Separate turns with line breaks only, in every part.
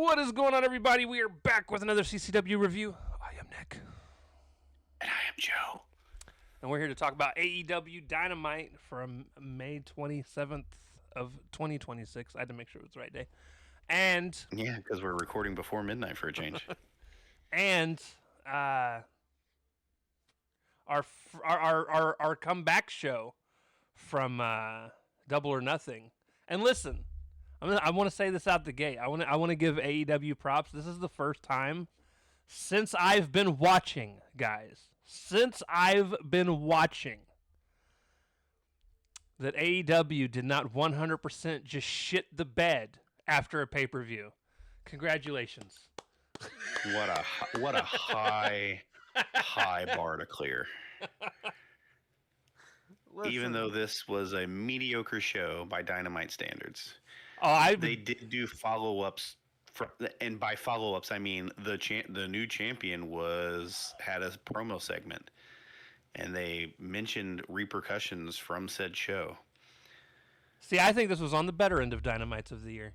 What is going on, everybody? We are back with another CCW review. I am Nick.
And I am Joe.
And we're here to talk about AEW Dynamite from May 27th of 2026. I had to make sure it was the right day. And
Yeah, because we're recording before midnight for a change.
and our comeback show from Double or Nothing. And listen, I want to say this out the gate. I want to give AEW props. This is the first time since I've been watching, guys. Since I've been watching, that AEW did not 100% just shit the bed after a pay-per-view. Congratulations.
What a high bar to clear.
Listen.
Even though this was a mediocre show by Dynamite standards, they did do follow-ups. And by follow-ups, I mean the new champion had a promo segment, and they mentioned repercussions from said show.
See, I think this was on the better end of Dynamites of the year.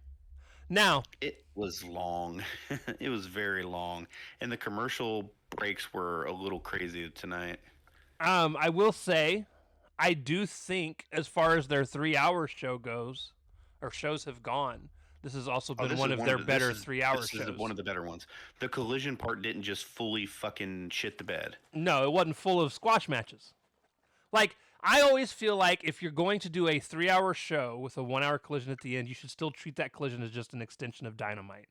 Now,
it was long. It was very long, and the commercial breaks were a little crazy tonight.
I will say, I do think as far as their 3-hour show goes, or shows have gone, this has also been one of their better 3-hour shows.
This is one of the better ones. The collision part didn't just fully fucking shit the bed.
No, it wasn't full of squash matches. Like, I always feel like if you're going to do a 3-hour show with a 1-hour collision at the end, you should still treat that collision as just an extension of Dynamite.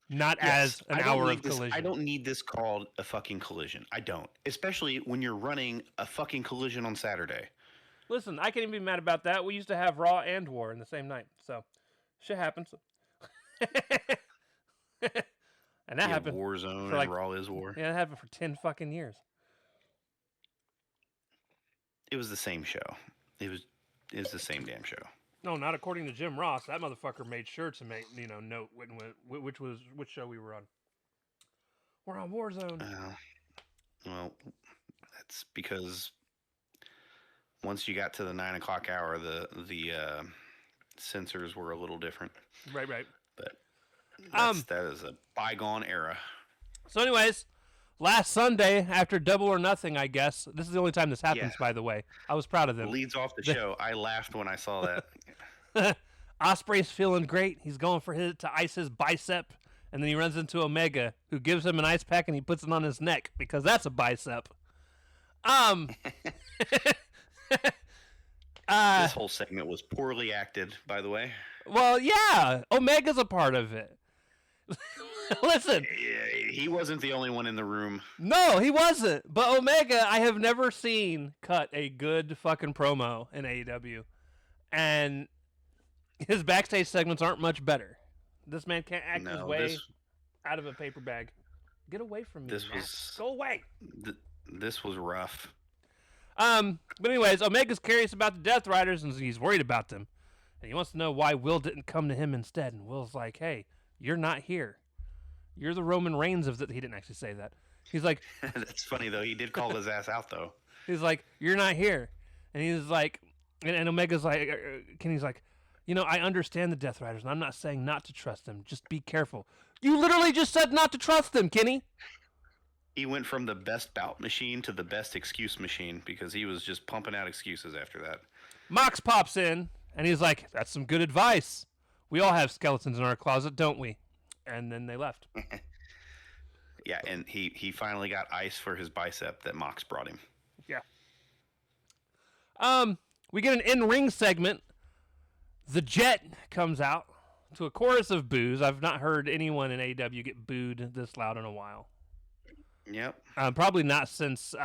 Not as an hour of collision.
I don't need this called a fucking collision. I don't. Especially when you're running a fucking collision on Saturday.
Listen, I can't even be mad about that. We used to have Raw and War in the same night. So, shit happens. And that happened.
Warzone and Raw is War.
Yeah, that happened for 10 fucking years.
It was the same show. It was the same damn show.
No, not according to Jim Ross. That motherfucker made sure to note which show we were on. We're on Warzone.
Well, that's because once you got to the 9 o'clock hour, the sensors were a little different.
Right.
But that is a bygone era.
So, anyways, last Sunday after Double or Nothing, I guess this is the only time this happens. Yeah. By the way, I was proud of them.
Leads off the show. I laughed when I saw that.
Ospreay's feeling great. He's going to ice his bicep, and then he runs into Omega, who gives him an ice pack and he puts it on his neck because that's a bicep.
This whole segment was poorly acted, by the way.
Well, yeah, Omega's a part of it. Listen.
He wasn't the only one in the room.
No, he wasn't. But Omega, I have never seen cut a good fucking promo in AEW. And his backstage segments aren't much better. This man can't act his way out of a paper bag. Get away from me, Go away.
This was rough.
But anyways, Omega's curious about the Death Riders, and he's worried about them. And he wants to know why Will didn't come to him instead. And Will's like, hey, you're not here. You're the Roman Reigns of the... He didn't actually say that. He's like...
That's funny, though. He did call his ass out, though.
He's like, you're not here. And he's like... And Omega's like... Kenny's like, I understand the Death Riders, and I'm not saying not to trust them. Just be careful. You literally just said not to trust them, Kenny.
He went from the best bout machine to the best excuse machine because he was just pumping out excuses after that.
Mox pops in, and he's like, that's some good advice. We all have skeletons in our closet, don't we? And then they left.
Yeah, and he finally got ice for his bicep that Mox brought him.
Yeah. We get an in-ring segment. The Jet comes out to a chorus of boos. I've not heard anyone in AEW get booed this loud in a while.
Yep.
Probably not since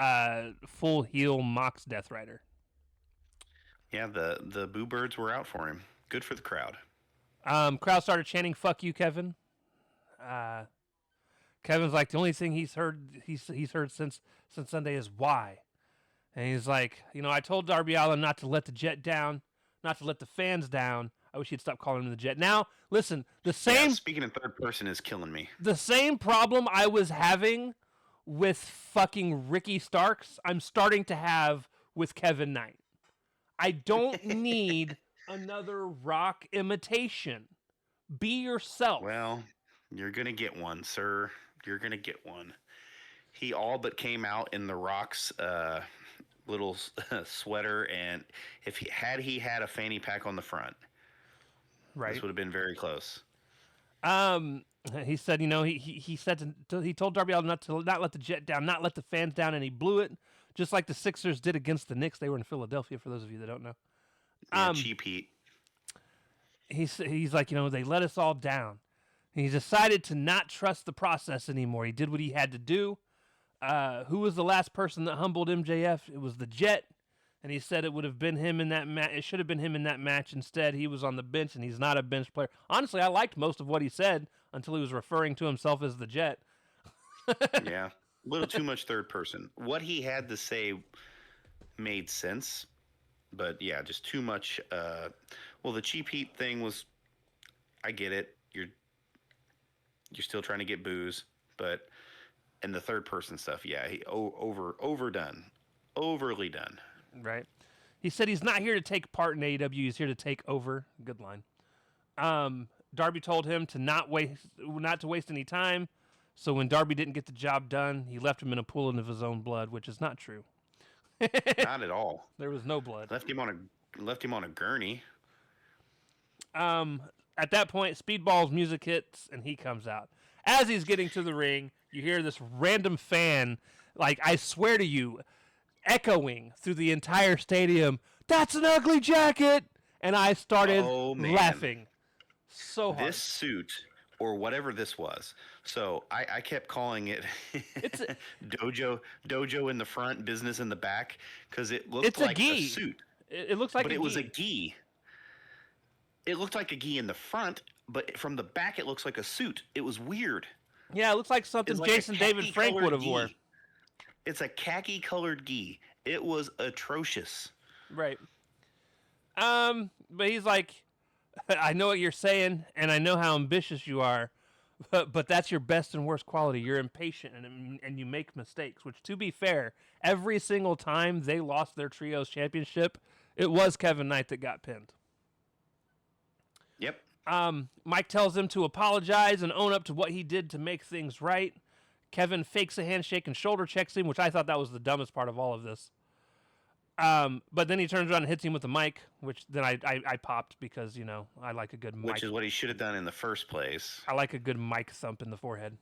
full heel Mox Death Rider.
Yeah, the boo birds were out for him. Good for the crowd.
Crowd started chanting "Fuck you, Kevin." Kevin's like, the only thing he's heard since Sunday is why, and he's like, I told Darby Allin not to let the Jet down, not to let the fans down. I wish he'd stop calling him the Jet. Now, listen, the same.
Yeah, speaking in third person is killing me.
The same problem I was having with fucking Ricky Starks, I'm starting to have with Kevin Knight. I don't need another Rock imitation. Be yourself.
Well, You're going to get one, sir. You're going to get one. He all but came out in The Rock's little sweater, and if he had a fanny pack on the front,
right,
this would have been very close.
He said, he said he told Darby Allin not let the Jet down, not let the fans down, and he blew it, just like the Sixers did against the Knicks. They were in Philadelphia, for those of you that don't know.
Yeah, cheap heat.
He's like, they let us all down. He decided to not trust the process anymore. He did what he had to do. Who was the last person that humbled MJF? It was the Jet. And he said it would have been him in that match. It should have been him in that match. Instead, he was on the bench, and he's not a bench player. Honestly, I liked most of what he said until he was referring to himself as the Jet.
Yeah, a little too much third person. What he had to say made sense, but yeah, just too much. Well, the cheap heat thing was, I get it. You're still trying to get booze, but and the third person stuff, yeah, he overdone, overly done.
Right. He said he's not here to take part in AEW. He's here to take over. Good line. Darby told him to not to waste any time. So when Darby didn't get the job done, he left him in a pool of his own blood, which is not true.
Not at all.
There was no blood.
Left him on a gurney.
At that point, Speedball's music hits and he comes out. As he's getting to the ring, you hear this random fan, like I swear to you, echoing through the entire stadium, "That's an ugly jacket!" And I started laughing so hard.
This suit, or whatever this was, so I kept calling it dojo in the front, business in the back, because it looked like a suit.
It looks like
but it was a gi. It looked like a gi in the front, but from the back it looks like a suit. It was weird.
Yeah, it looks like something like Jason David Frank would have worn.
It's a khaki-colored gi. It was atrocious.
Right. But he's like, I know what you're saying, and I know how ambitious you are, but that's your best and worst quality. You're impatient, and you make mistakes, which, to be fair, every single time they lost their Trios championship, it was Kevin Knight that got pinned.
Yep.
Mike tells him to apologize and own up to what he did to make things right. Kevin fakes a handshake and shoulder checks him, which I thought that was the dumbest part of all of this. But then he turns around and hits him with the mic, which then I popped because, I like a good mic.
Which is what he should have done in the first place.
I like a good mic thump in the forehead.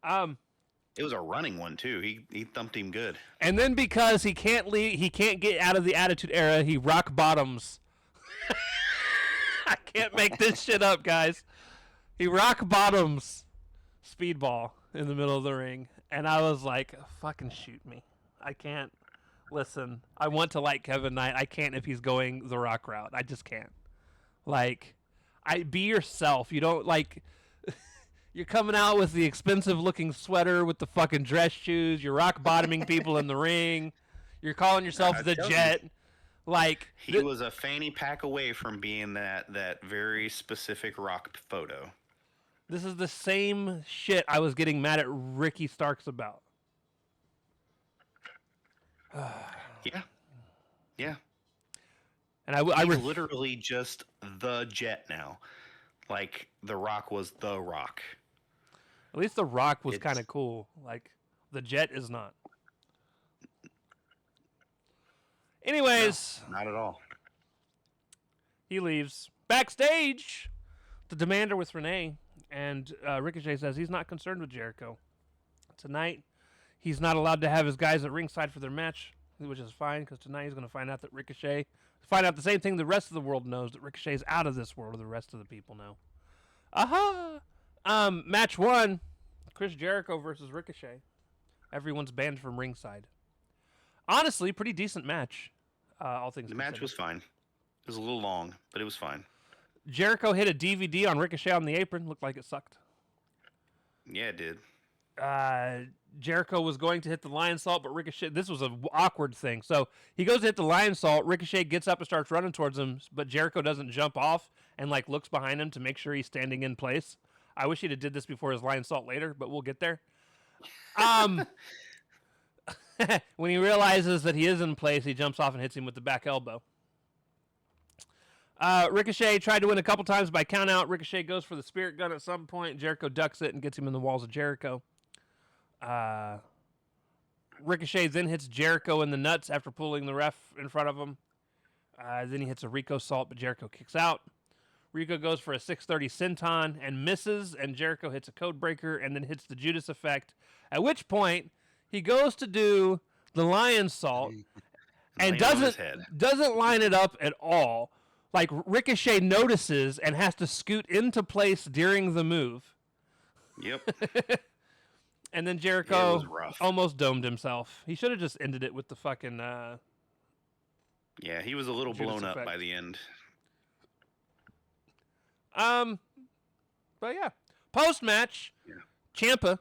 It was a running one, too. He thumped him good.
And then because he can't get out of the Attitude Era, he rock bottoms. I can't make this shit up, guys. He rock bottoms Speedball in the middle of the ring, and I was like, fucking shoot me. I can't. Listen, I want to like Kevin Knight. I can't if he's going the Rock route. I just can't. Like, be yourself. You don't, like, you're coming out with the expensive looking sweater with the fucking dress shoes. You're rock bottoming people in the ring. You're calling yourself the Jet. Like,
he was a fanny pack away from being that very specific Rock photo.
This is the same shit I was getting mad at Ricky Starks about.
Yeah.
And I
was literally just the Jet now. Like, the Rock was the Rock.
At least the Rock was kind of cool. Like, the Jet is not. Anyways.
No, not at all.
He leaves. Backstage, the Demander with Renee. And Ricochet says he's not concerned with Jericho. Tonight, he's not allowed to have his guys at ringside for their match, which is fine, because tonight he's going to find out the same thing the rest of the world knows, that Ricochet's out of this world, the rest of the people know. Aha! Match 1, Chris Jericho versus Ricochet. Everyone's banned from ringside. Honestly, pretty decent match, all things considered.
The match was fine. It was a little long, but it was fine.
Jericho hit a DVD on Ricochet on the apron. Looked like it sucked.
Yeah, it did.
Jericho was going to hit the lion salt, but Ricochet, this was an awkward thing. So he goes to hit the lion salt. Ricochet gets up and starts running towards him, but Jericho doesn't jump off and looks behind him to make sure he's standing in place. I wish he'd have did this before his lion salt later, but we'll get there. When he realizes that he is in place, he jumps off and hits him with the back elbow. Ricochet tried to win a couple times by count out. Ricochet goes for the spirit gun at some point. Jericho ducks it and gets him in the walls of Jericho. Ricochet then hits Jericho in the nuts after pulling the ref in front of him. Then he hits a Rico Salt, but Jericho kicks out. Rico goes for a 630 senton and misses, and Jericho hits a code breaker and then hits the Judas effect, at which point he goes to do the lion salt and doesn't line it up at all. Like, Ricochet notices and has to scoot into place during the move.
Yep.
And then Jericho almost domed himself. He should have just ended it with the fucking...
yeah, he was a little blown up by the end.
But yeah. Post-match, Ciampa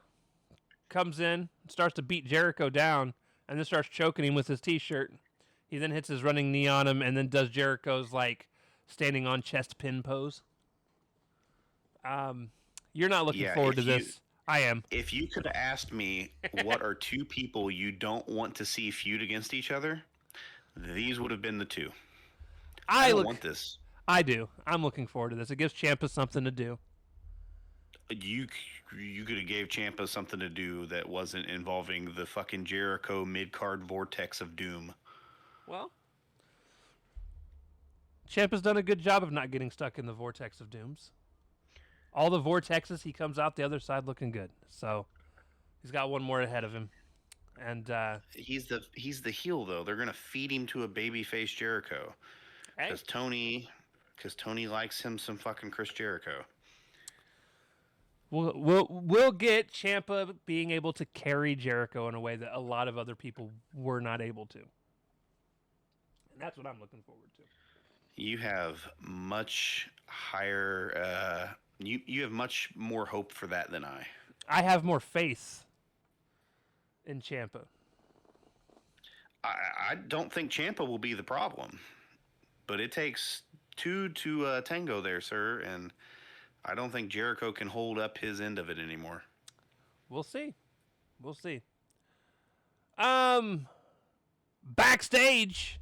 comes in and starts to beat Jericho down and then starts choking him with his t-shirt. He then hits his running knee on him and then does Jericho's, like, standing on chest pin pose. You're not looking forward to this. I am.
If you could have asked me what are two people you don't want to see feud against each other, these would have been the two. I don't want this.
I do. I'm looking forward to this. It gives Ciampa something to do.
You could have gave Ciampa something to do that wasn't involving the fucking Jericho mid-card vortex of doom.
Well, Ciampa's done a good job of not getting stuck in the vortex of dooms. All the vortexes, he comes out the other side looking good. So he's got one more ahead of him. And
he's the heel though. They're gonna feed him to a babyface Jericho. Because Tony likes him some fucking Chris Jericho.
We'll get Ciampa being able to carry Jericho in a way that a lot of other people were not able to. And that's what I'm looking forward to.
You have much higher you have much more hope for that than I.
I have more faith in Ciampa.
I don't think Ciampa will be the problem. But it takes two to tango there, sir, and I don't think Jericho can hold up his end of it anymore.
We'll see. Backstage,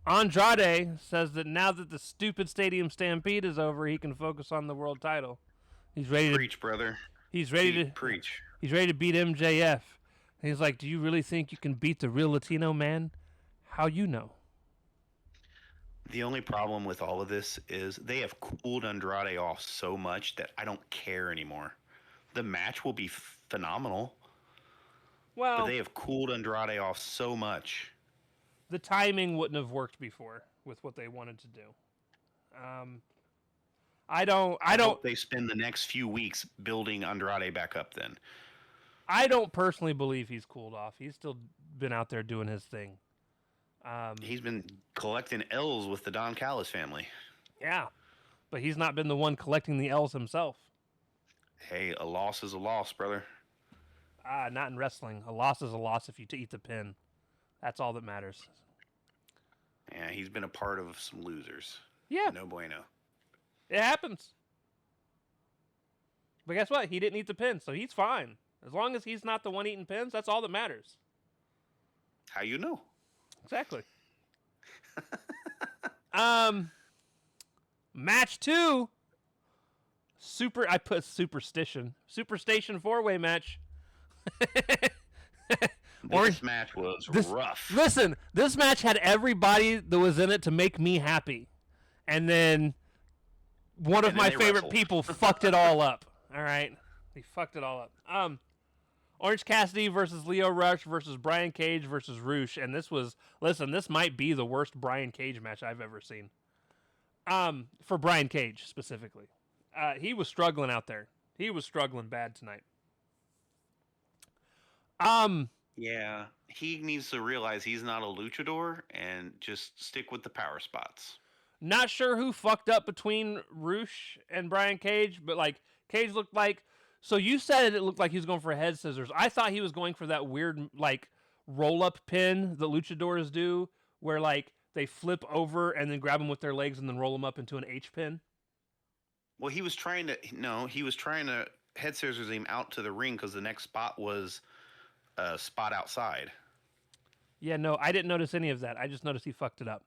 Andrade says that now that the stupid Stadium Stampede is over, he can focus on the world title. He's ready to
preach, brother.
He's ready to
preach.
He's ready to beat MJF. And he's like, "Do you really think you can beat the real Latino man? How you know?"
The only problem with all of this is they have cooled Andrade off so much that I don't care anymore. The match will be phenomenal.
Well,
but they have cooled Andrade off so much.
The timing wouldn't have worked before with what they wanted to do. I hope
they spend the next few weeks building Andrade back up then.
I don't personally believe he's cooled off. He's still been out there doing his thing.
He's been collecting L's with the Don Callis family.
Yeah, but he's not been the one collecting the L's himself.
Hey, a loss is a loss, brother.
Not in wrestling. A loss is a loss if you eat the pin. That's all that matters.
Yeah, he's been a part of some losers.
Yeah.
No bueno.
It happens. But guess what? He didn't eat the pin, so he's fine. As long as he's not the one eating pins, that's all that matters.
How you know?
Exactly. Match 2. I put Superstition 4-way match.
This match was rough.
Listen, this match had everybody that was in it to make me happy. And then one of my favorite people fucked it all up. All right? He fucked it all up. Orange Cassidy versus Lio Rush versus Brian Cage versus Roosh. And this might be the worst Brian Cage match I've ever seen. For Brian Cage, specifically. He was struggling out there. He was struggling bad tonight.
Yeah, he needs to realize he's not a luchador and just stick with the power spots.
Not sure who fucked up between Roosh and Brian Cage, but like Cage looked like. So you said it looked like he was going for a head scissors. I thought he was going for that weird like roll up pin that luchadors do, where like they flip over and then grab them with their legs and then roll them up into an H pin.
Well, he was trying to head scissors him out to the ring because the next spot was a spot outside.
Yeah, no, I didn't notice any of that. I just noticed he fucked it up.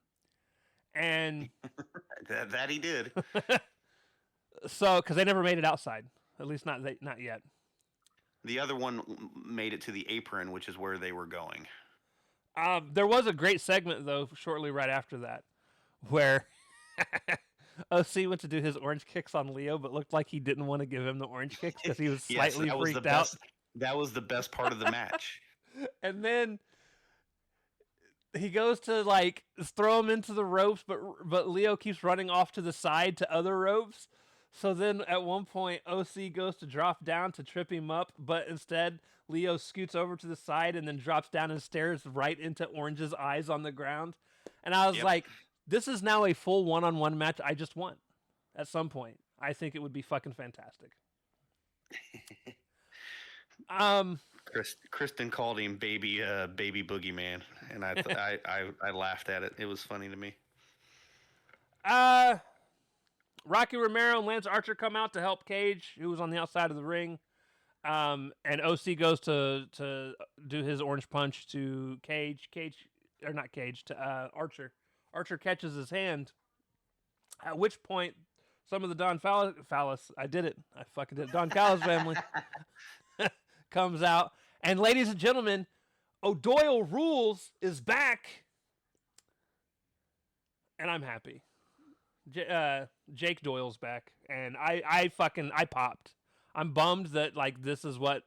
And
that he did.
So, because they never made it outside, at least not yet.
The other one made it to the apron, which is where they were going.
There was a great segment though, shortly right after that, where OC went to do his orange kicks on Leo, but looked like he didn't want to give him the orange kicks because he was slightly freaked out.
That was the best part of the match.
And then he goes to like throw him into the ropes, but Leo keeps running off to the side to other ropes. So then at one point, OC goes to drop down to trip him up, but instead Leo scoots over to the side and then drops down and stares right into Orange's eyes on the ground. And I was like, this is now a full one-on-one match I just won at some point. I think it would be fucking fantastic.
Kristen called him baby boogeyman, and I laughed at it. It was funny to me.
Rocky Romero and Lance Archer come out to help Cage, who was on the outside of the ring. And OC goes to do his orange punch to Archer. Archer catches his hand, at which point some of the Don Callis, I did it. I fucking did it. Don Callis family comes out. And ladies and gentlemen, O'Doyle Rules is back. And I'm happy. Jake Doyle's back, and I popped. I'm bummed that like this is what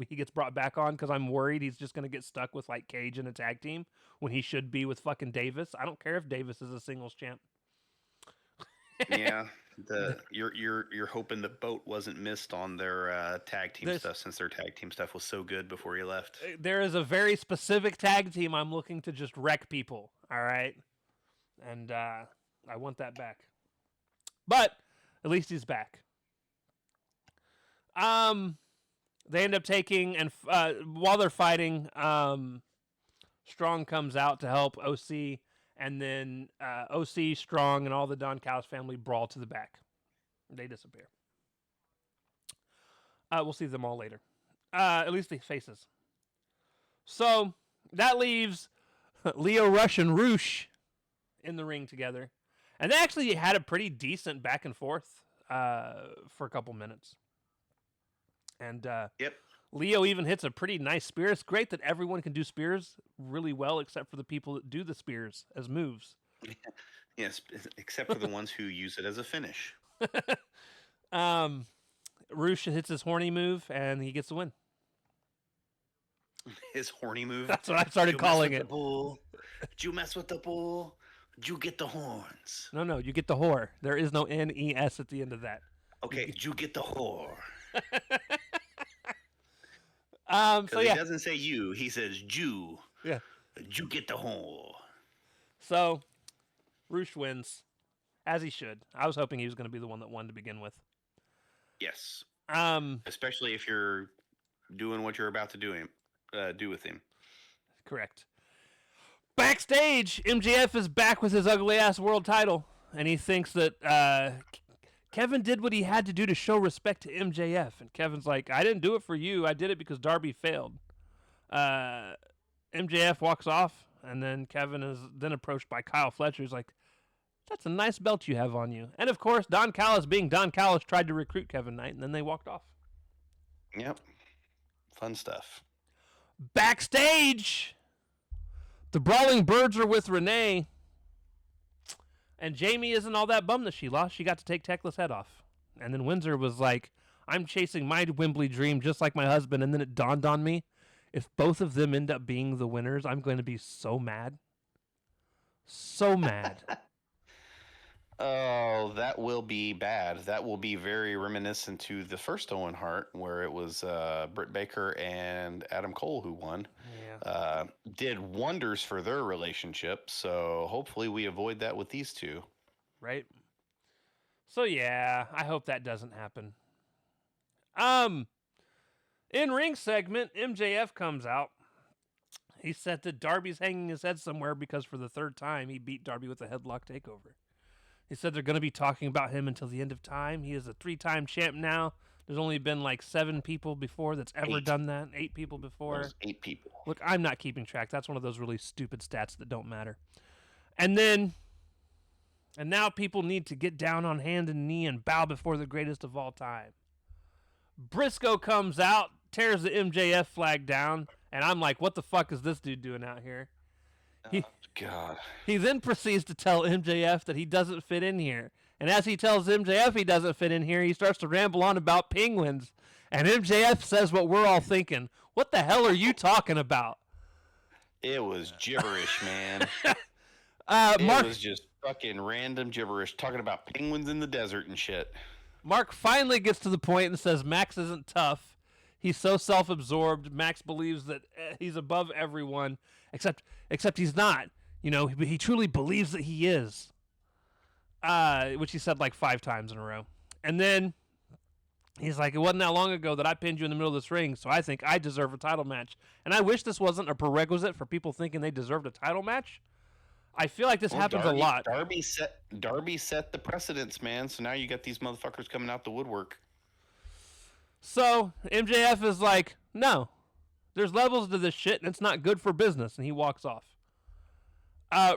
he gets brought back on because I'm worried he's just gonna get stuck with like Cage in a tag team when he should be with fucking Davis. I don't care if Davis is a singles champ.
Yeah, you're hoping the boat wasn't missed on their tag team stuff since their tag team stuff was so good before he left.
There is a very specific tag team I'm looking to just wreck people. All right, and I want that back. But at least he's back. They end up taking, and while they're fighting, Strong comes out to help OC, and then OC, Strong, and all the Don Callis family brawl to the back. They disappear. We'll see them all later. At least the faces. So that leaves Leo Rush and Roosh in the ring together. And they actually had a pretty decent back and forth for a couple minutes. And Leo even hits a pretty nice spear. It's great that everyone can do spears really well except for the people that do the spears as moves.
Yes, except for the ones who use it as a finish.
Roosh hits his horny move, and he gets the win.
His horny move?
That's what I started calling it.
Did you mess with the bull? You get the horns.
No, you get the whore. There is no N-E-S at the end of that.
Okay, you get the whore.
So
he doesn't say you, he says Jew.
Yeah.
You get the whore.
So, Roosh wins, as he should. I was hoping he was going to be the one that won to begin with.
Yes. Especially if you're doing what you're about to do with him.
Correct. Backstage, MJF is back with his ugly-ass world title, and he thinks that Kevin did what he had to do to show respect to MJF. And Kevin's like, I didn't do it for you. I did it because Darby failed. MJF walks off, and then Kevin is then approached by Kyle Fletcher. He's like, that's a nice belt you have on you. And, of course, Don Callis, being Don Callis, tried to recruit Kevin Knight, and then they walked off.
Yep. Fun stuff.
Backstage, the Brawling Birds are with Renee, and Jamie isn't all that bummed that she lost. She got to take Tekla's head off. And then Windsor was like, I'm chasing my Wembley dream just like my husband. And then it dawned on me, if both of them end up being the winners, I'm going to be so mad. So mad.
Oh, that will be bad. That will be very reminiscent to the first Owen Hart, where it was Britt Baker and Adam Cole who won.
Yeah.
Did wonders for their relationship, so hopefully we avoid that with these two.
Right? So yeah, I hope that doesn't happen. In ring segment, MJF comes out. He said that Darby's hanging his head somewhere because for the third time he beat Darby with a headlock takeover. He said they're going to be talking about him until the end of time. He is a 3-time champ now. There's only been like 7 people before that's ever done that. 8 people before.
8 people.
Look, I'm not keeping track. That's one of those really stupid stats that don't matter. And then And now people need to get down on hand and knee and bow before the greatest of all time. Briscoe comes out, tears the MJF flag down, and I'm like, what the fuck is this dude doing out here?
God.
He then proceeds to tell MJF that he doesn't fit in here. And as he tells MJF he doesn't fit in here, he starts to ramble on about penguins. And MJF says what we're all thinking. What the hell are you talking about?
It was gibberish, man.
Mark,
it was just fucking random gibberish, talking about penguins in the desert and shit.
Mark finally gets to the point and says Max isn't tough. He's so self-absorbed. Max believes that he's above everyone, except he's not. You know, he truly believes that he is. Which he said like 5 times in a row. And then he's like, it wasn't that long ago that I pinned you in the middle of this ring, so I think I deserve a title match. And I wish this wasn't a prerequisite for people thinking they deserved a title match. I feel like this happens a lot.
Darby set the precedence, man. So now you got these motherfuckers coming out the woodwork.
So MJF is like, no, there's levels to this shit, and it's not good for business, and he walks off.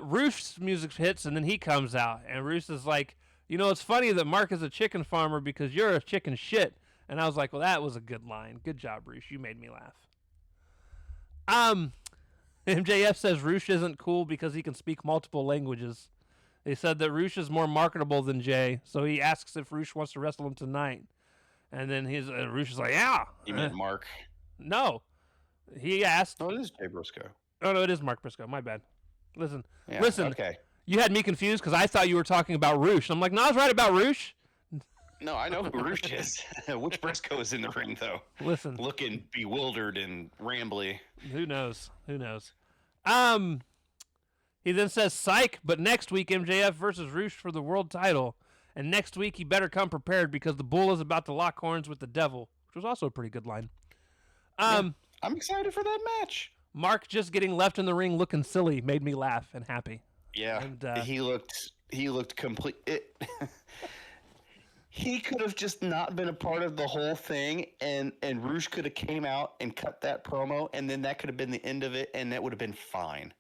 Roosh's music hits, and then he comes out, and Roosh is like, you know, it's funny that Mark is a chicken farmer because you're a chicken shit. And I was like, well, that was a good line. Good job, Roosh. You made me laugh. MJF says Roosh isn't cool because he can speak multiple languages. They said that Roosh is more marketable than Jay, so he asks if Roosh wants to wrestle him tonight. And then Roosh is like, yeah.
You meant Mark?
No. He asked.
Oh, it is Jay Briscoe.
Oh, no, it is Mark Briscoe. My bad. Listen.
Okay.
You had me confused because I thought you were talking about Roosh. I'm like, no, I was right about Roosh.
No, I know who Roosh is. Which Briscoe is in the ring, though?
Listen.
Looking bewildered and rambly.
Who knows? He then says, psych, but next week MJF versus Roosh for the world title. And next week he better come prepared because the bull is about to lock horns with the devil, which was also a pretty good line.
I'm excited for that match.
Mark just getting left in the ring looking silly made me laugh and happy.
Yeah, and, he looked complete. He could have just not been a part of the whole thing, and Roosh could have came out and cut that promo, and then that could have been the end of it, and that would have been fine.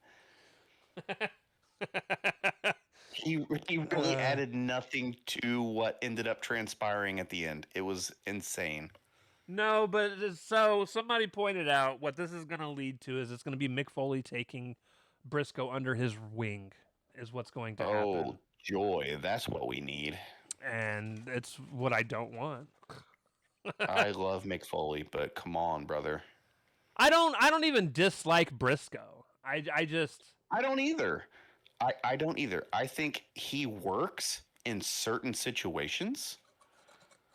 He really added nothing to what ended up transpiring at the end. It was insane.
No, but so somebody pointed out what this is going to lead to is it's going to be Mick Foley taking Briscoe under his wing is what's going to happen.
Oh, joy. That's what we need.
And it's what I don't want.
I love Mick Foley, but come on, brother.
I don't even dislike Briscoe. I
don't either. I don't either. I think he works in certain situations.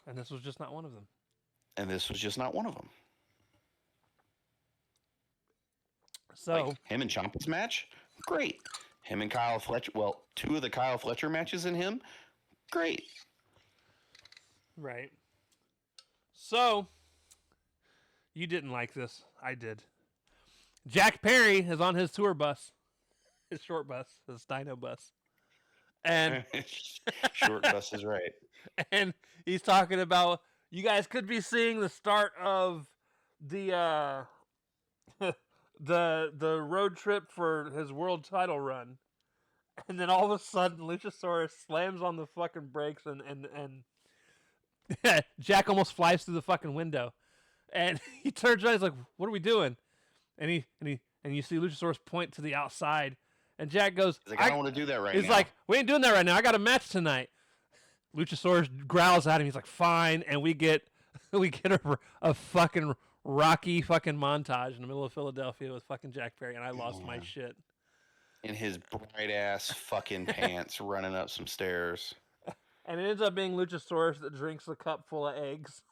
And this was just not one of them. So
like him and Ciampa's match, great. Him and Kyle Fletcher, well, 2 of the Kyle Fletcher matches in him, great.
Right. So you didn't like this. I did. Jack Perry is on his tour bus. His short bus. His Dino bus. And
short bus is right.
And he's talking about you guys could be seeing the start of the the road trip for his world title run. And then all of a sudden Luchasaurus slams on the fucking brakes and Jack almost flies through the fucking window. And he turns around, he's like, what are we doing? And you see Luchasaurus point to the outside. And Jack goes,
he's like, I don't want to do that right now.
He's like, we ain't doing that right now. I got a match tonight. Luchasaurus growls at him. He's like, fine. And we get a fucking Rocky fucking montage in the middle of Philadelphia with fucking Jack Perry. And I lost my shit.
In his bright ass fucking pants running up some stairs.
And it ends up being Luchasaurus that drinks a cup full of eggs.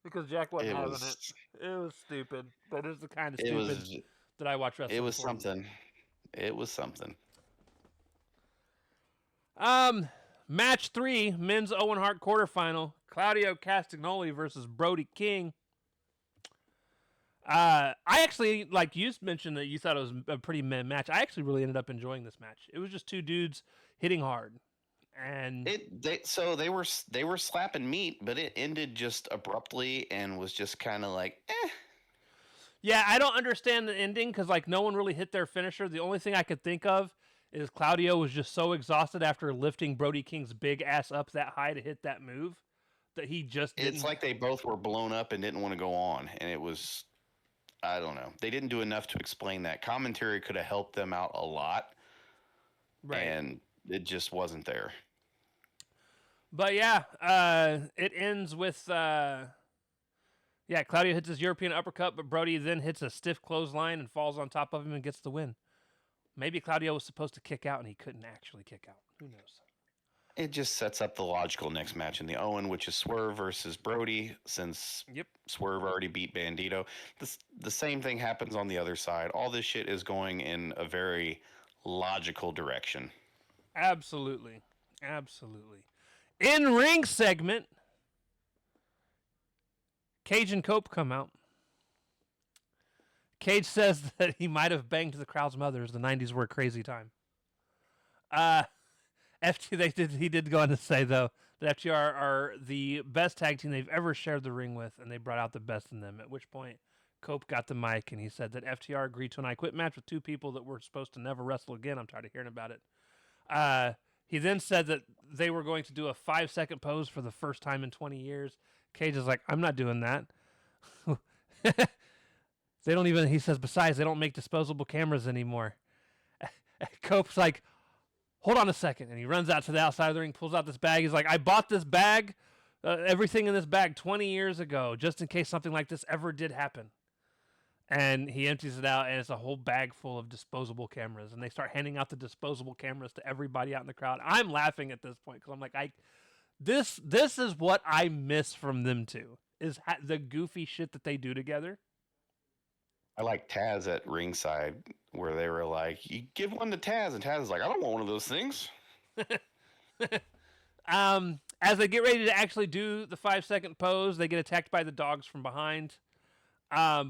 Because Jack wasn't having it. It was stupid. But it's the kind of stupid that I watch wrestling.
It was something. It was something.
Match 3, men's Owen Hart quarterfinal. Claudio Castagnoli versus Brody King. I actually, like you mentioned that you thought it was a pretty meh match. I actually really ended up enjoying this match. It was just 2 dudes hitting hard. And
they were slapping meat, but it ended just abruptly and was just kind of like, eh.
Yeah, I don't understand the ending because like no one really hit their finisher. The only thing I could think of is Claudio was just so exhausted after lifting Brody King's big ass up that high to hit that move that he just didn't.
It's like they both were blown up and didn't want to go on, and it was, I don't know. They didn't do enough to explain that. Commentary could have helped them out a lot,
right?
And it just wasn't there.
But yeah, it ends with Claudio hits his European uppercut, but Brody then hits a stiff clothesline and falls on top of him and gets the win. Maybe Claudio was supposed to kick out and he couldn't actually kick out. Who knows?
It just sets up the logical next match in the Owen, which is Swerve versus Brody, since Swerve already beat Bandito. The same thing happens on the other side. All this shit is going in a very logical direction.
Absolutely. In-ring segment. Cage and Cope come out. Cage says that he might have banged the crowd's mothers. The 90s were a crazy time. He did go on to say, though, that FTR are the best tag team they've ever shared the ring with, and they brought out the best in them, at which point Cope got the mic, and he said that FTR agreed to an I Quit match with two people that were supposed to never wrestle again. I'm tired of hearing about it. He then said that they were going to do a 5-second pose for the first time in 20 years. Cage is like, I'm not doing that. They don't even, he says, besides, they don't make disposable cameras anymore. Cope's like, hold on a second. And he runs out to the outside of the ring, pulls out this bag. He's like, I bought this bag, everything in this bag 20 years ago, just in case something like this ever did happen. And he empties it out, and it's a whole bag full of disposable cameras. And they start handing out the disposable cameras to everybody out in the crowd. I'm laughing at this point because I'm like, this is what I miss from them two, is the goofy shit that they do together.
I like Taz at ringside, where they were like, you give one to Taz, and Taz is like, I don't want one of those things.
As they get ready to actually do the 5-second pose, they get attacked by the dogs from behind. A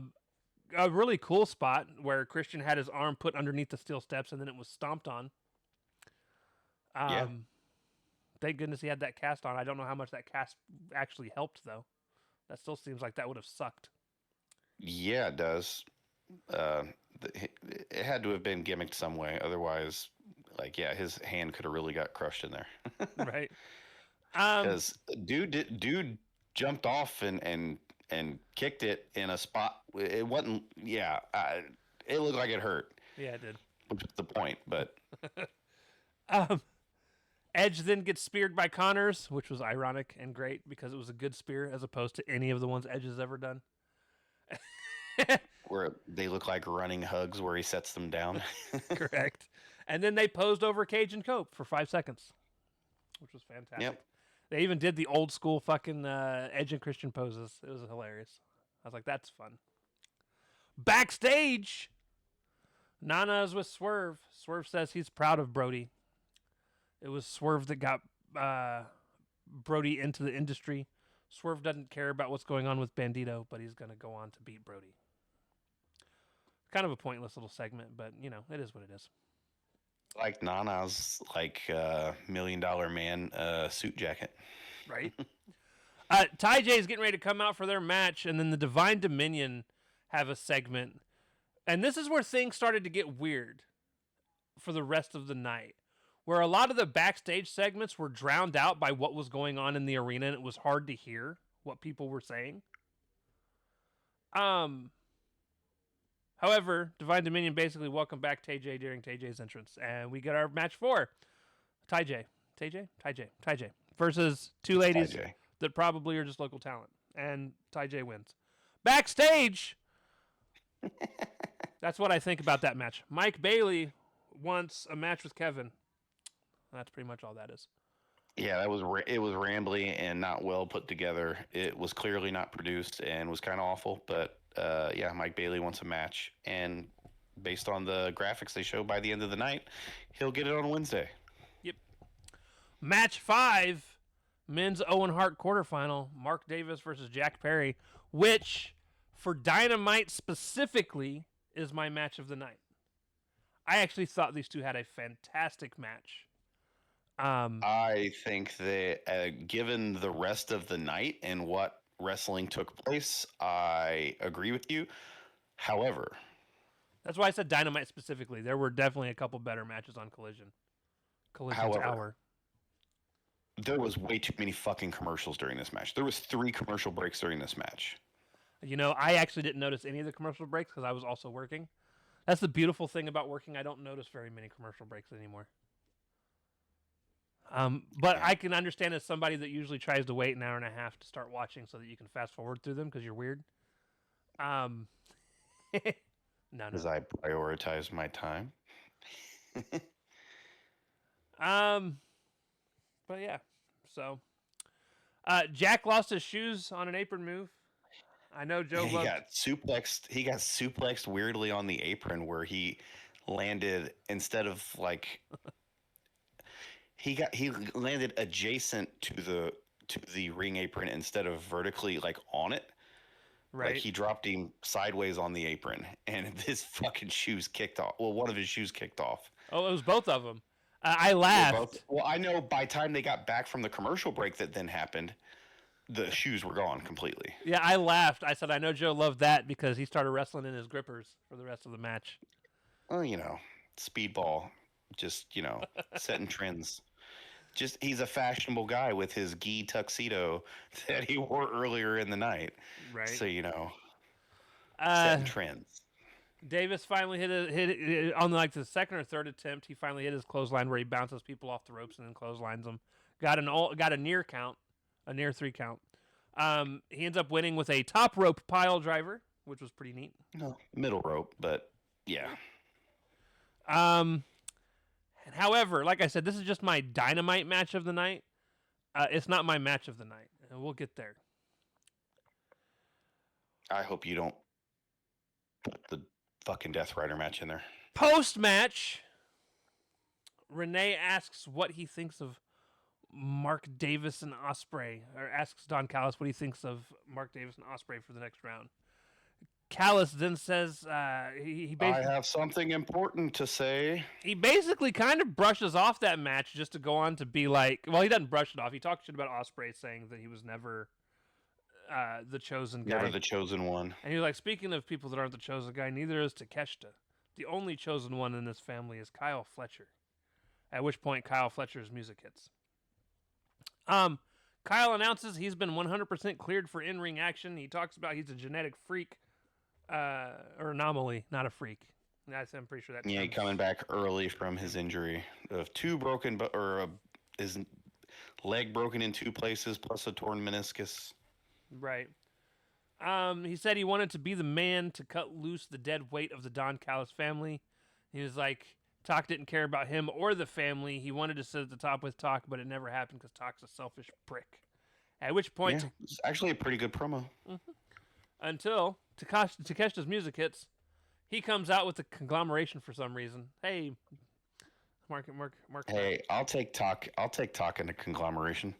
really cool spot where Christian had his arm put underneath the steel steps and then it was stomped on. Thank goodness he had that cast on. I don't know how much that cast actually helped, though. That still seems like that would have sucked.
Yeah, it does. It had to have been gimmicked some way. Otherwise, his hand could have really got crushed in there.
Right.
Because dude jumped off and kicked it in a spot. It wasn't. Yeah, it looked like it hurt.
Yeah, it did.
Which is the point, but.
Edge then gets speared by Connors, which was ironic and great because it was a good spear as opposed to any of the ones Edge has ever done.
Where they look like running hugs where he sets them down.
Correct. And then they posed over Cage and Cope for 5 seconds, which was fantastic.
Yep.
They even did the old school fucking Edge and Christian poses. It was hilarious. I was like, that's fun. Backstage, Nana is with Swerve. Swerve says he's proud of Brody. It was Swerve that got Brody into the industry. Swerve doesn't care about what's going on with Bandito, but he's going to go on to beat Brody. Kind of a pointless little segment, but, it is what it is.
Like Nana's, $1 Million Man suit jacket.
Right? Ty J is getting ready to come out for their match, and then the Divine Dominion have a segment. And this is where things started to get weird for the rest of the night, where a lot of the backstage segments were drowned out by what was going on in the arena, and it was hard to hear what people were saying. However, Divine Dominion basically welcomed back TJ during TJ's entrance, and we got our match 4. Ty J versus two ladies that probably are just local talent, and Ty J wins. Backstage, that's what I think about that match. Mike Bailey wants a match with Kevin. That's pretty much all that is.
Yeah, it was rambly and not well put together. It was clearly not produced and was kind of awful. But Mike Bailey wants a match, and based on the graphics they show by the end of the night, he'll get it on Wednesday.
Yep. Match 5, men's Owen Hart quarterfinal, Mark Davis versus Jack Perry, which for Dynamite specifically is my match of the night. I actually thought these two had a fantastic match.
I think that given the rest of the night and what wrestling took place, I agree with you. However,
That's why I said Dynamite specifically. There were definitely a couple better matches on Collision. Collision Tower.
There was way too many fucking commercials during this match. There was 3 commercial breaks during this match.
You know, I actually didn't notice any of the commercial breaks because I was also working. That's the beautiful thing about working. I don't notice very many commercial breaks anymore. But I can understand as somebody that usually tries to wait an hour and a half to start watching so that you can fast forward through them because you're weird. No.
Because I prioritize my time.
But yeah, so Jack lost his shoes on an apron move. I know Joe.
He got suplexed. He got suplexed weirdly on the apron where he landed instead of like he landed adjacent to the ring apron instead of vertically like on it. Right. Like he dropped him sideways on the apron, and his fucking shoes kicked off. Well, one of his shoes kicked off.
Oh, it was both of them. I laughed.
Well, I know by the time they got back from the commercial break that then happened, the shoes were gone completely.
Yeah, I laughed. I said, I know Joe loved that because he started wrestling in his grippers for the rest of the match.
Well, you know, speedball, just, you know, setting trends. Just, he's a fashionable guy with his gi tuxedo that he wore earlier in the night.
Right.
So, you know, setting trends.
Davis finally hit it on like the second or third attempt. He finally hit his clothesline where he bounces people off the ropes and then clotheslines them. Got a near count, a near 3 count. He ends up winning with a top rope pile driver, which was pretty neat.
No, middle rope, but yeah.
However, like I said, this is just my Dynamite match of the night. It's not my match of the night, and we'll get there.
I hope you don't put the fucking Death Rider match in there.
Post-match, Renee asks what he thinks of Mark Davis and Ospreay, or asks Don Callis what he thinks of Mark Davis and Ospreay for the next round. Callis then says he basically,
I have something important to say.
He basically kind of brushes off that match just to go on to be like, well, he doesn't brush it off. He talks shit about Ospreay, saying that he was never the chosen guy.
Never the chosen one.
And he's like, speaking of people that aren't the chosen guy, neither is Takeshita. The only chosen one in this family is Kyle Fletcher. At which point, Kyle Fletcher's music hits. Kyle announces he's been 100% cleared for in-ring action. He talks about he's a genetic freak, or anomaly, not a freak. I'm pretty sure that.
Yeah, coming back early from his injury of 2 broken, his leg broken in 2 places, plus a torn meniscus.
Right. He said he wanted to be the man to cut loose the dead weight of the Don Callis family. He was like, Talk didn't care about him or the family. He wanted to sit at the top with Talk, but it never happened because Talk's a selfish prick. At which point...
Yeah, it's actually a pretty good promo.
Mm-hmm. Until Takeshita's music hits, he comes out with a conglomeration for some reason. Hey, Mark.
Hey, I'll take Talk in a conglomeration.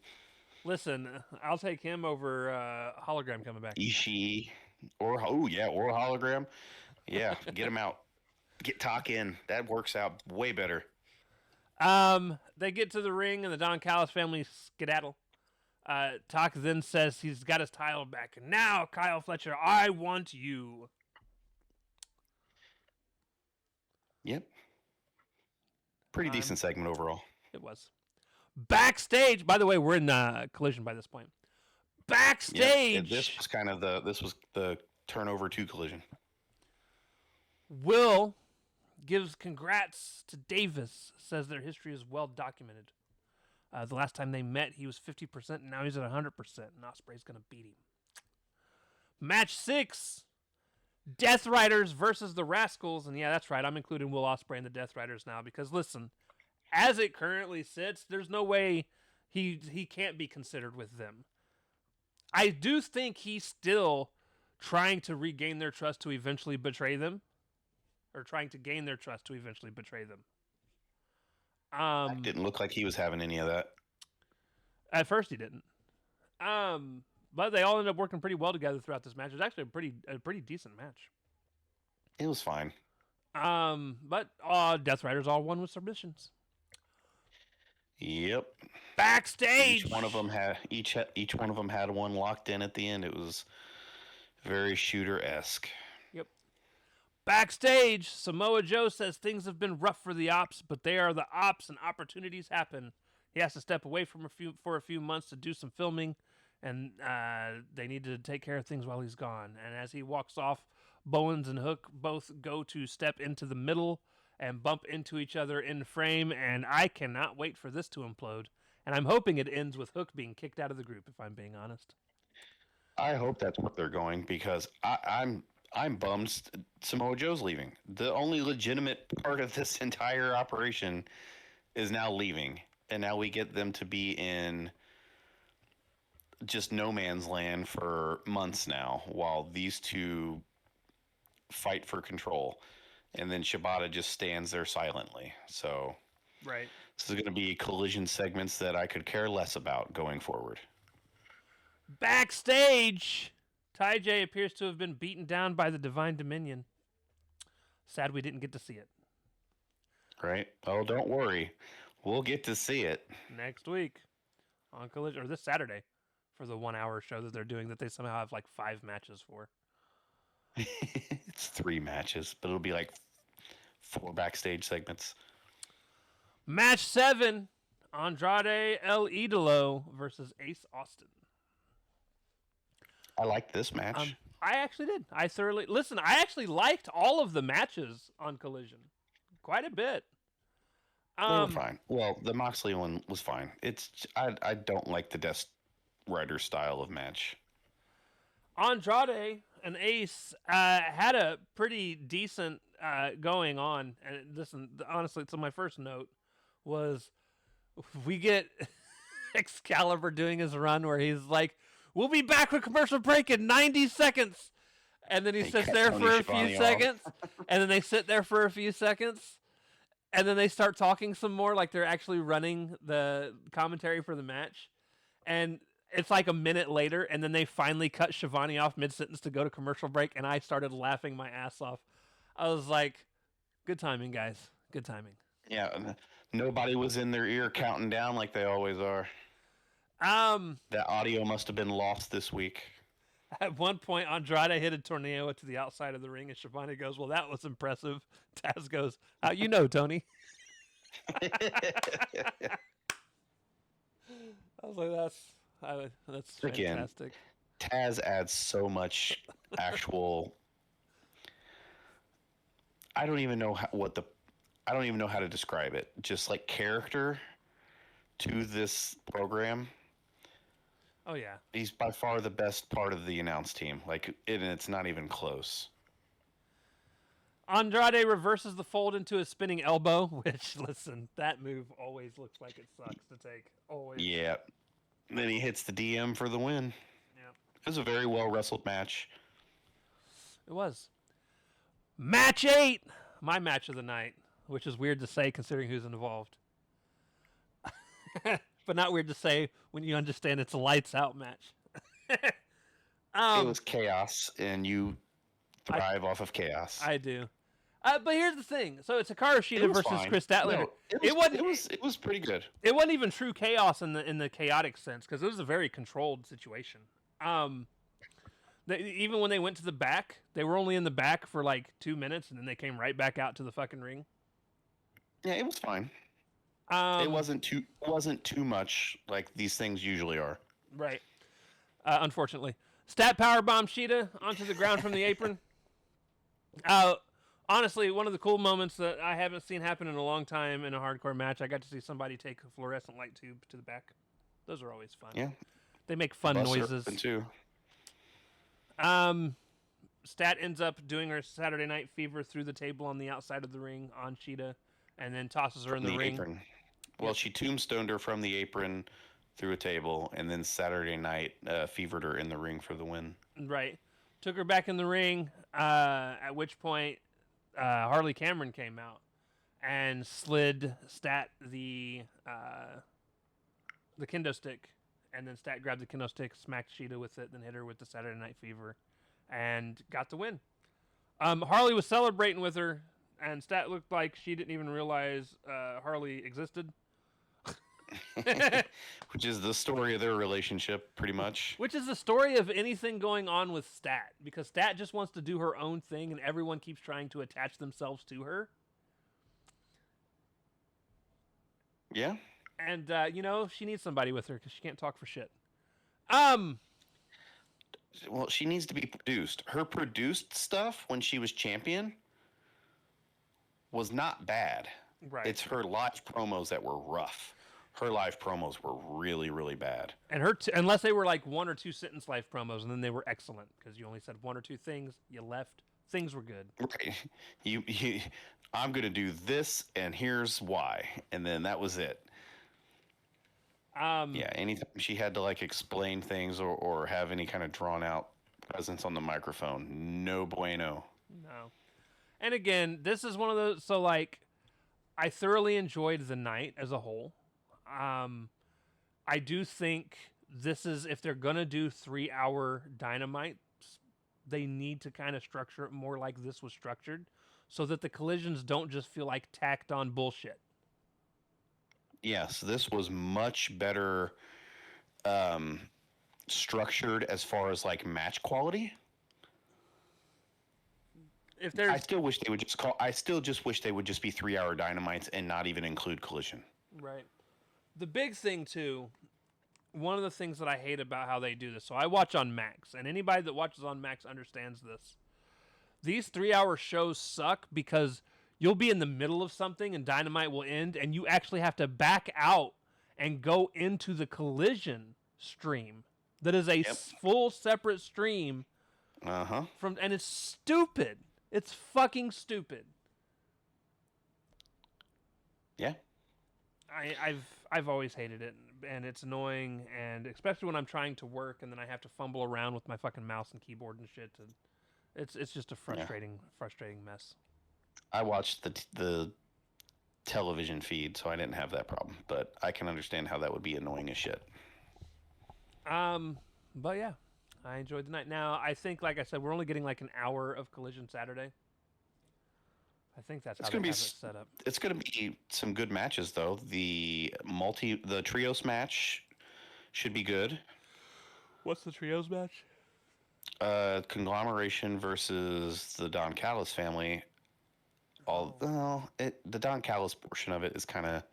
Listen, I'll take him over Hologram coming back.
Ishii, or Hologram. Yeah, get him out. Get Talk in. That works out way better.
They get to the ring and the Don Callis family skedaddle. Talk then says he's got his title back. And now, Kyle Fletcher, I want you.
Yep. Pretty decent segment overall.
It was. Backstage, by the way, we're in Collision by this point. Backstage.
Yeah, this was the turnover to Collision.
Will gives congrats to Davis, says their history is well documented. The last time they met, he was 50%, and now he's at 100%, and Ospreay's going to beat him. Match 6, Death Riders versus the Rascals, and yeah, that's right, I'm including Will Ospreay and the Death Riders now, because listen, as it currently sits, there's no way he can't be considered with them. I do think he's still trying to regain their trust to eventually betray them, or trying to gain their trust to eventually betray them.
It didn't look like he was having any of that.
At first he didn't. But they all ended up working pretty well together throughout this match. It was actually a pretty decent match.
It was fine.
But Death Riders all won with submissions.
Yep.
Backstage.
Each one of them had one locked in at the end. It was very Shooter-esque.
Yep. Backstage, Samoa Joe says things have been rough for the Ops, but they are the Ops and opportunities happen. He has to step away for a few months to do some filming, and they need to take care of things while he's gone. And as he walks off, Bowens and Hook both go to step into the middle and bump into each other in frame, and I cannot wait for this to implode. And I'm hoping it ends with Hook being kicked out of the group, if I'm being honest.
I hope that's what they're going, because I'm bummed Samoa Joe's leaving. The only legitimate part of this entire operation is now leaving, and now we get them to be in just no man's land for months now while these two fight for control, and then Shibata just stands there silently. So
right,
this is going to be collision segments that I could care less about going forward.
Backstage, Ty-J appears to have been beaten down by the Divine Dominion. Sad we didn't get to see it.
Right? Oh, don't worry. We'll get to see it.
Next week on Collision, or this Saturday, for the 1 hour show that they're doing that they somehow have like 5 matches for.
It's 3 matches, but it'll be like 4 backstage segments.
Match 7, Andrade El Idolo versus Ace Austin.
I liked this match.
I actually did. I actually liked all of the matches on Collision. Quite a bit.
They were fine. Well, the Moxley one was fine. I don't like the Death Rider style of match.
Andrade and Ace had a pretty decent going on. And listen, honestly, so my first note was we get Excalibur doing his run where he's like, we'll be back with commercial break in 90 seconds. And then he sits there for a few seconds. And then they sit there for a few seconds. And then they start talking some more, like they're actually running the commentary for the match. And it's like a minute later, and then they finally cut Shivani off mid-sentence to go to commercial break, and I started laughing my ass off. I was like, good timing, guys. Good timing.
Yeah, nobody was in their ear counting down like they always are. That audio must have been lost this week.
At one point, Andrade hit a tornado to the outside of the ring, and Shivani goes, well, that was impressive. Taz goes, how you know, Tony? I was like, that's fantastic.
Again, Taz adds so much actual. I don't even know how to describe it. Just like character to this program.
Oh yeah,
he's by far the best part of the announce team. Like, and it's not even close.
Andrade reverses the fold into a spinning elbow, which, listen, that move always looks like it sucks to take. Always.
Yeah. Then he hits the DM for the win.
Yeah.
It was a very well wrestled match.
It was. Match 8, my match of the night, which is weird to say considering who's involved. But not weird to say when you understand it's a lights out match.
It was chaos, and you thrive off of chaos.
I do. But here's the thing. So it's Hikaru Shida versus
fine.
Chris Statlander.
No, it was pretty good.
It wasn't even true chaos in the chaotic sense, because it was a very controlled situation. Even when they went to the back, they were only in the back for like 2 minutes, and then they came right back out to the fucking ring.
Yeah, it was fine. It wasn't too much like these things usually are.
Right. Unfortunately. Stat powerbomb Shida onto the ground from the apron. Honestly, one of the cool moments that I haven't seen happen in a long time in a hardcore match, I got to see somebody take a fluorescent light tube to the back. Those are always fun.
Yeah.
They make fun noises.
Too.
Stat ends up doing her Saturday Night Fever through the table on the outside of the ring on Shida, and then tosses her in the ring.
Apron. Well, she tombstoned her from the apron through a table, and then Saturday Night fevered her in the ring for the win.
Right. Took her back in the ring, at which point Harley Cameron came out and slid Stat the kendo stick, and then Stat grabbed the kendo stick, smacked Shida with it, then hit her with the Saturday Night Fever, and got the win. Harley was celebrating with her, and Stat looked like she didn't even realize Harley existed.
Which is the story of their relationship, pretty much.
Which is the story of anything going on with Stat, because Stat just wants to do her own thing, and everyone keeps trying to attach themselves to her.
Yeah.
And she needs somebody with her because she can't talk for shit.
Well, she needs to be produced. Her produced stuff when she was champion was not bad.
Right.
It's her live promos that were rough. Her live promos were really, really bad.
And unless they were like 1 or 2 sentence live promos, and then they were excellent because you only said 1 or 2 things, you left. Things were good.
Right. I'm gonna do this, and here's why, and then that was it. Yeah. Anytime she had to like explain things or have any kind of drawn out presence on the microphone, no bueno.
No. And again, this is one of those. So like, I thoroughly enjoyed the night as a whole. I do think this is, if they're gonna do 3-hour Dynamite, they need to kind of structure it more like this was structured, so that the collisions don't just feel like tacked on bullshit.
Yes, this was much better structured as far as like match quality. I still wish they would just I still just wish they would just be 3-hour Dynamites and not even include collision.
Right. The big thing too, one of the things that I hate about how they do this. So I watch on Max, and anybody that watches on Max understands this. These 3-hour shows suck because you'll be in the middle of something and Dynamite will end, and you actually have to back out and go into the collision stream. That is a full separate stream. And it's stupid. It's fucking stupid.
Yeah.
I've always hated it, and it's annoying, and especially when I'm trying to work and then I have to fumble around with my fucking mouse and keyboard and shit. It's just a frustrating mess.
I watched the television feed, so I didn't have that problem, but I can understand how that would be annoying as shit.
But yeah, I enjoyed the night. Now, I think, like I said, we're only getting like an hour of Collision Saturday. I think that's how they have it set up.
It's going to be some good matches, though. The trios match should be good.
What's the trios match?
Conglomeration versus the Don Callis family. The Don Callis portion of it is kind of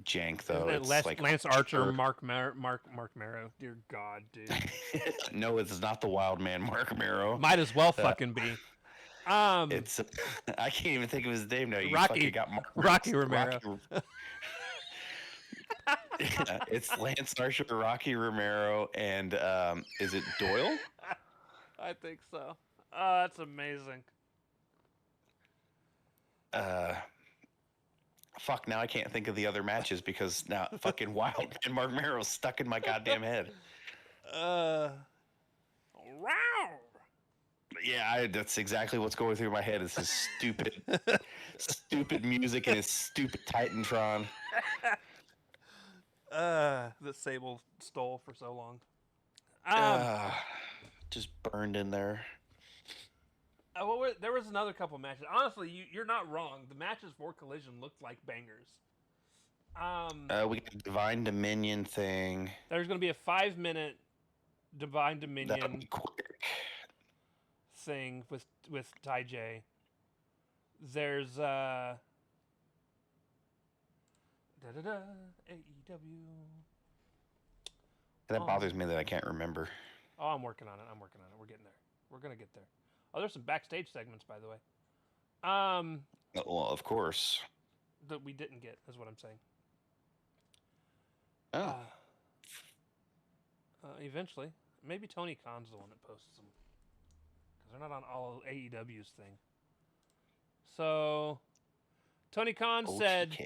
jank, though.
It's like Lance Archer, Mark Marrow. Dear God, dude.
No, it's not the Wild Man, Mark Marrow.
Might as well fucking be.
It's I can't even think of his name now. You fucking got
Rocky Romero.
It's Lance Archer, Rocky Romero, and is it Doyle?
I think so. Oh, that's amazing.
Fuck, now I can't think of the other matches because now fucking Wild and Mark Merrill's stuck in my goddamn head.
Wow.
Yeah, that's exactly what's going through my head. Is his stupid music and his stupid Titantron.
That Sable stole for so long.
Just burned in there.
There was another couple matches. Honestly, you're not wrong. The matches for Collision looked like bangers.
We got a Divine Dominion thing.
There's going to be a 5-minute Divine Dominion thing with Ty J. There's AEW.
That bothers me that I can't remember.
Oh, I'm working on it. We're getting there. We're gonna get there. Oh, there's some backstage segments, by the way.
Well, of course.
That we didn't get, is what I'm saying.
Oh.
Eventually, maybe Tony Khan's the one that posts them, because they're not on all AEW's thing. So, Tony Khan said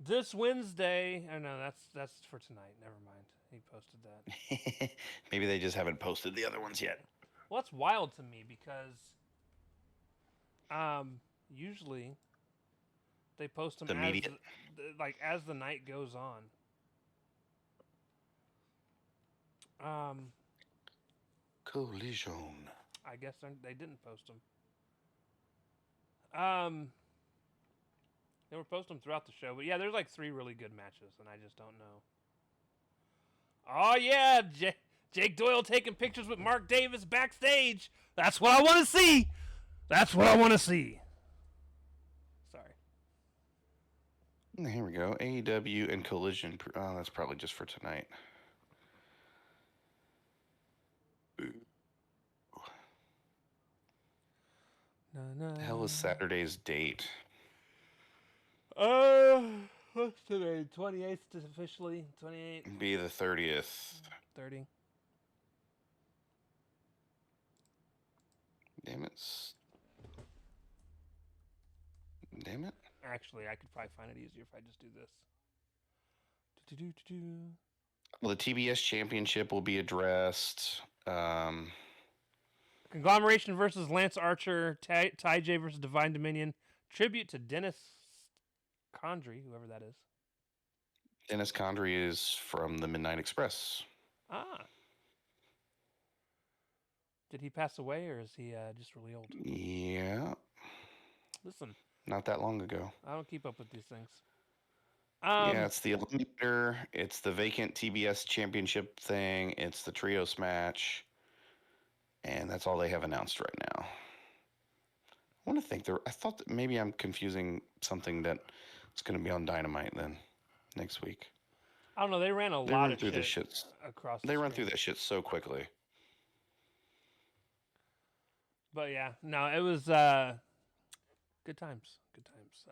this Wednesday. Oh no, that's for tonight. Never mind. He posted that.
Maybe they just haven't posted the other ones yet.
Well, that's wild to me because usually they post them as the night goes on.
Collision.
I guess they didn't post them. They were posting them throughout the show, but yeah, there's like 3 really good matches, and I just don't know. Oh yeah, Jake Doyle taking pictures with Mark Davis backstage. That's what I want to see. That's what I want to see. Sorry.
Here we go. AEW and Collision. Oh, that's probably just for tonight. The hell is Saturday's date?
What's today? 28th officially. 28th.
Be the 30th.
30.
Damn it.
Actually, I could probably find it easier if I just do this.
Well, the TBS championship will be addressed.
Conglomeration versus Lance Archer. Ty J versus Divine Dominion. Tribute to Dennis Condrey, whoever that is.
Dennis Condrey is from the Midnight Express.
Ah. Did he pass away, or is he just really old?
Yeah.
Listen.
Not that long ago.
I don't keep up with these things.
Yeah, it's the Eliminator. It's the vacant TBS championship thing. It's the trios match. And that's all they have announced right now. I want to think I thought that maybe I'm confusing something that's going to be on Dynamite then next week.
I don't know. They ran a lot of shit across.
They run through that shit so quickly.
But yeah, no, it was good times. Good times.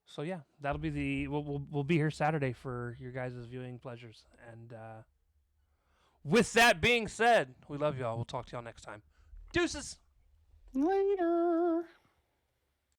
So yeah, that'll be we'll be here Saturday for your guys' viewing pleasures. And with that being said, we love y'all. We'll talk to y'all next time. Deuces.
Later.